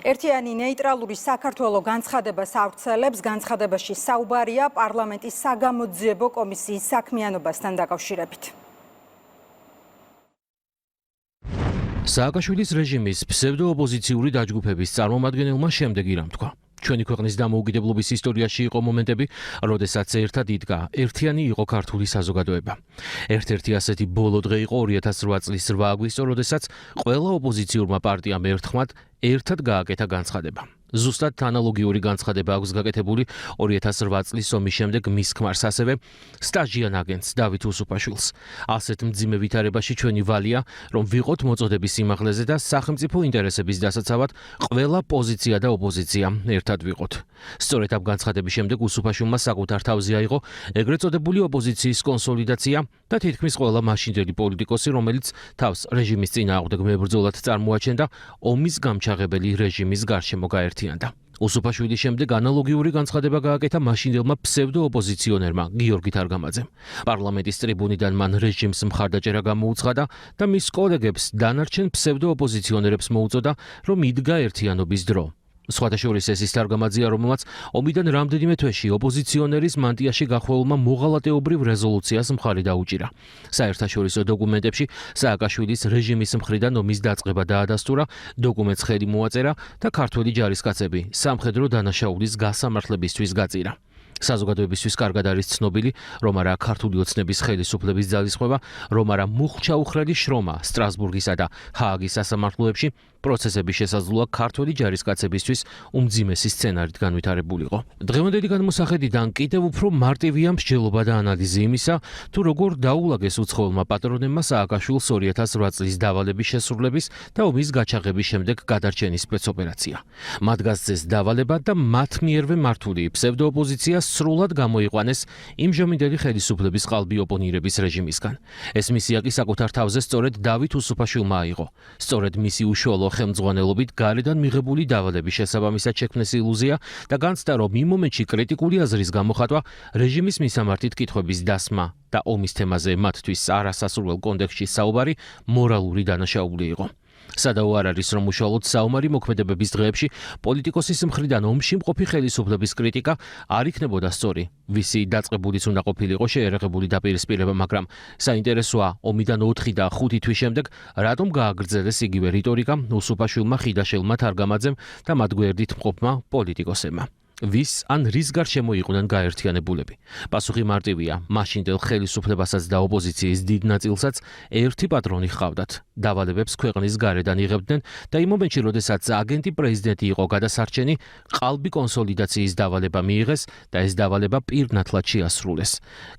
ერთიანი ნეიტრალური საქართველო განცხადებას ავრცელებს. განცხადებაში საუბარია პარლამენტის საგამოძიებო კომისიის საქმიანობასთან დაკავშირებით. სააკაშვილის რეჟიმის ფსევდოოპოზიციური დაჯგუფების წარმომადგენელმა შემდეგი რამ თქვა. ჩვენი ქვეყნის დამოუკიდებლობის ისტორიაში იყო მომენტები, როდესაც ერთად იდგა, ერთიანი იყო ქართული საზოგადოება. ერთ-ერთი ასეთი ბოლო დღე იყო 2008 წლის 8 აგვისტო, როდესაც ყველა ოპოზიციურმა პარტიამ ერთხმად ერთად გააკეთა განცხადება. ზუსტად ანალოგიური განცხადება აქვს გაკეთებული 2008 წლის ომის შემდეგ მის ქმარს, ასევე სტაჟიან აგენტს დავით უსუფაშვილს. ასეთ მძიმე ვითარებაში ჩვენი ვალია, რომ ვიყოთ მოწოდების სიმაღლეზე და სახელმწიფო ინტერესების დასაცავად ყველა პოზიცია და ოპოზიცია ერთად ვიყოთ. სწორედ ამ განცხადების შემდეგ უსუფაშვილმა საკუთარ თავზე აიღო ეგრეთ წოდებული ოპოზიციის კონსოლიდაცია და თითქმის ყველა მაშინდელი პოლიტიკოსი, რომელიც თავს რეჟიმის წინააღმდეგ მებრძოლად წარმოაჩენდა, ომის გამჩაღებელი რეჟიმის გარშემო გაერთიანდა. უსუფაშვილის შემდეგ ანალოგიური განცხადება გააკეთა მაშინდელმა ფსევდოოპოზიციონერმა გიორგი თარგამაძემ. პარლამენტის ტრიბუნიდან მან რეჟიმს მხარდაჭერა გამოუცხადა და მის კოლეგებს დანარჩენ ფსევდოოპოზიციონერებს მოუწოდა, რომ იდგა ერთიანობის დრო. სხვათა შორის ეს ის თარგამაძეა, რომელმაც ომიდან რამდენიმე თვეში ოპოზიციონერის მანტიაში გახვეულმა მოღალატეობრივ რეზოლუციას მხარი დაუჭირა. საერთაშორისო დოკუმენტებში სააკაშვილის რეჟიმის მხრიდან ომის დაწყება დაადასტურა, დოკუმენტს ხელი მოაწერა და ქართველი ჯარისკაცები სამხედრო დანაშაულის გასამართლებისთვის გაწირა. საზოგადოებისთვის კარგად არის ცნობილი, რომ არა ქართული ოცნების ხელისუფლების ძალისხმევა, რომ არა მუხჩაუხრელი შრომა სტრასბურგისა და ჰააგის სასამართლოებში პროცესების შესაძლოა ქართველი ჯარისკაცებისთვის უმძიმესი სცენარით განვითარებულიყო. დღევანდელი გადმოსახედიდან კიდევ უფრო მარტივია მსჯელობა და ანალიზი იმისა, თუ როგორ დაულაგეს უცხოელმა პატრონებმა სააკაშვილს 2008 წლის დავალების შესრულების და ომის გაჩაღების შემდეგ გადარჩენის სპეცოპერაცია. მათ გასცეს დავალება და მათ მიერვე მართული ფსევდოოპოზიცია სრულად გამოიყვანეს იმჟამინდელი ხელისუფლების ყალბი ოპონირების რეჟიმისგან. ეს მისია კი საკუთარ თავზე სწორედ დავით უსუფაშვილმა აიღო. სწორედ მისი უშუალო ხელმძღვანელობით გარედან მიღებული დავალების შესაბამისად შექმნეს ილუზია და განცდა, რომ იმ მომენტში კრიტიკული აზრის გამოხატვა, რეჟიმის მისამართით კითხვების დასმა და ომის თემაზე მათთვის არასასურველ კონტექსტში საუბარი მორალური დანაშაული იყო. სადაო არ არის, რომ უშუალოდ საომარი მოქმედებების დღეებში პოლიტიკოსის მხრიდან ომში მყოფი ხელისუფლების კრიტიკა არ იქნებოდა სწორი. ვისი დაწყებულიც უნდა ყოფილიყო შეერაღებული დაპირისპირება, მაგრამ საინტერესოა, ომიდან 4 და 5 თვის შემდეგ რატომ გააგრძელეს იგივე რიტორიკა უსუფაშვილმა, ხიდაშელმა, თარგამაძემ და მათ გვერდით მყოფმა პოლიტიკოსებმა. ვის ან რის გარშემო იყვნენ გაერთიანებულები? პასუხი მარტივია, მაშინდელ ხელისუფლებასაც და ოპოზიციის დიდ ნაწილსაც ერთი პატრონი ჰყავდათ. დავალებებს ქვეყნის გარედან იღებდნენ და იმ მომენტში, როდესაც აგენტი პრეზიდენტი იყო გადასარჩენი, ყალბი კონსოლიდაციის დავალება მიიღეს და ეს დავალება პირნათლად შეასრულეს.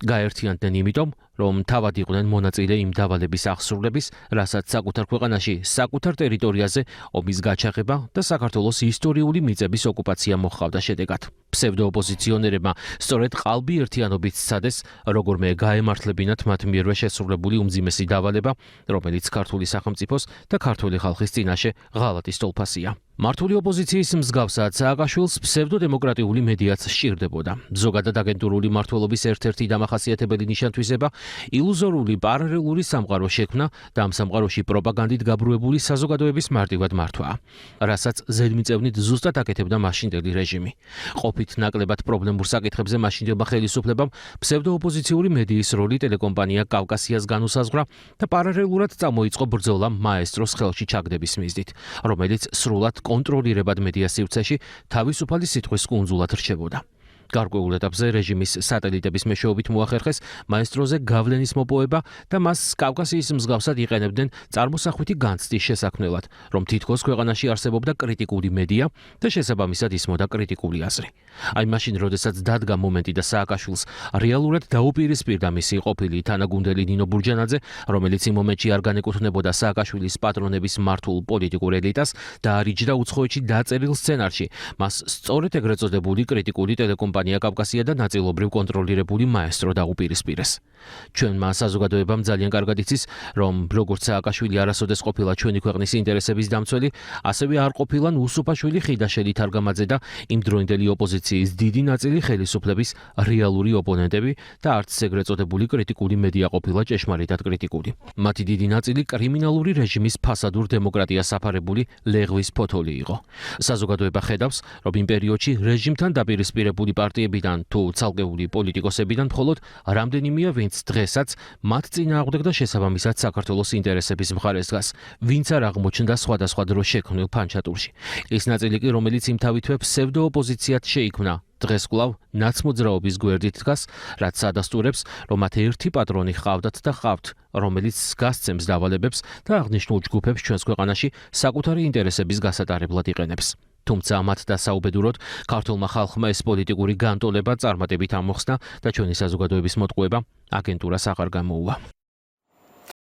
გაერთიანდნენ იმიტომ, რომ თავად იყვნენ მონაწილე იმ დავალების აღსრულების, რასაც საკუთარ ქვეყანაში, საკუთარ ტერიტორიაზე ომის გაჩაღება და საქართველოს ისტორიული მიწების ოკუპაცია მოჰყავდა შედეგად. ფსევდოოპოზიციონერებმა სწორედ ყალბი ერთიანობით სცადეს, როგორმე გაემართლებინათ მათ მიერვე შესრულებული უმძიმესი დავალება, რომელიც ქართული სახელმწიფოს და ქართული ხალხის წინაშე ღალატის ტოლფასია. მართული ოპოზიციის მსგავსად სააკაშვილს ფსევდოდემოკრატიული მედიაც სჭირდებოდა. ზოგადად აგენტურული მმართველობის ერთ-ერთი დამახასიათებელი ნიშან-თვისება ილუზორული პარალელური სამყარო შექმნა და ამ სამყაროში პროპაგანდით გაბრუებული საზოგადოების მარტივად მართვაა, რასაც ზედმიწევნით ზუსტად აკეთებდა მაშინდელი რეჟიმი. ყოფით ნაკლებად პრობლემურ საკითხებზე მაშინდელმა ხელისუფლებამ ფსევდოოპოზიციური მედიის როლი ტელეკომპანია კავკასიას განუსაზღვრა და პარალელურად წამოიწყო ბრძოლა მაესტროს ხელში ჩაგდების მიზნით, რომელიც სრულად კონტროლირებად მედია სივრცეში თავისუფალი სიტყვის კუნძულად რჩებოდა. გარკვეულ ეტაპზე რეჟიმის სატელიტების მეშვეობით მოახერხეს მაესტროზე გავლენის მოპოვება და მას კავკასიის მსგავსად იყენებდნენ წარმოსახვითი განცდის შესაქმნელად, რომ თითქოს ქვეყანაში არსებობდა კრიტიკული მედია და შესაბამისად ისმოდა კრიტიკული აზრი. აი მაშინ, როდესაც დადგა მომენტი და სააკაშვილს რეალურად დაუპირისპირდა მისი ყოფილი თანაგუნდელი ნინო ბურჯანაძე, რომელიც იმ მომენტში არ განეკუთვნებოდა სააკაშვილის პატრონების მართულ პოლიტიკურ ელიტას და არ იჯდა უცხოეთში დაწერილ სცენარში, მას სწორედ ეგრეთ წოდებული კრიტიკული ტელეკომპანია კომპანია კავკასია და ნაწილობრივ კონტროლირებული მაესტრო დაუპირისპირეს. ჩვენმა საზოგადოებამ ძალიან კარგად იცის, რომ როგორც სააკაშვილი არასოდეს ყოფილა ჩვენი ქვეყნის ინტერესების დამცველი, ასევე არ ყოფილან უსუპაშვილი ხიდაშელი თარგამაძე და იმდროინდელი ოპოზიციის დიდი ნაწილი ხელისუფლების რეალური ოპონენტები და არც ეგრეთ წოდებული კრიტიკული მედია ყოფილა ჭეშმარიტად კრიტიკული. მათი დიდი ნაწილი კრიმინალური რეჟიმის ფასადურ დემოკრატიას აფარებული ლეღვის ფოთოლი იყო. საზოგადოება ხედავს, რომ იმ პერიოდში რეჟიმთან დაპირისპირებული პარტიებიდან თუ ცალკეული პოლიტიკოსებიდან მხოლოდ რამდენიმეა, ვინც დღესაც მათ წინააღმდეგ და შესაბამისად საქართველოს ინტერესების მხარეს დგას, ვინც არ აღმოჩნდა სხვადასხვა დროს შექმნილ ფანჩატურში. ის ნაწილი კი, რომელიც იმთავითვე ფსევდოოპოზიციად შეიქმნა, დღეს კვლავ ნაცმოძრაობის გვერდით დგას, რაც ადასტურებს, რომ მათ ერთი პატრონი ჰყავდათ და ჰყავთ, რომელიც გასცემს დავალებებს და აღნიშნულ ჯგუფებს ჩვენს ქვეყანაში საკუთარი ინტერესების გასატარებლად იყენებს. თუმცა მათ დასაუბედუროდ ქართულმა ხალხმა ეს პოლიტიკური განტოლება წარმატებით ამოხსნა და ჩვენი საზოგადოების მოტყუება აგენტურას აღარ გამოუვა.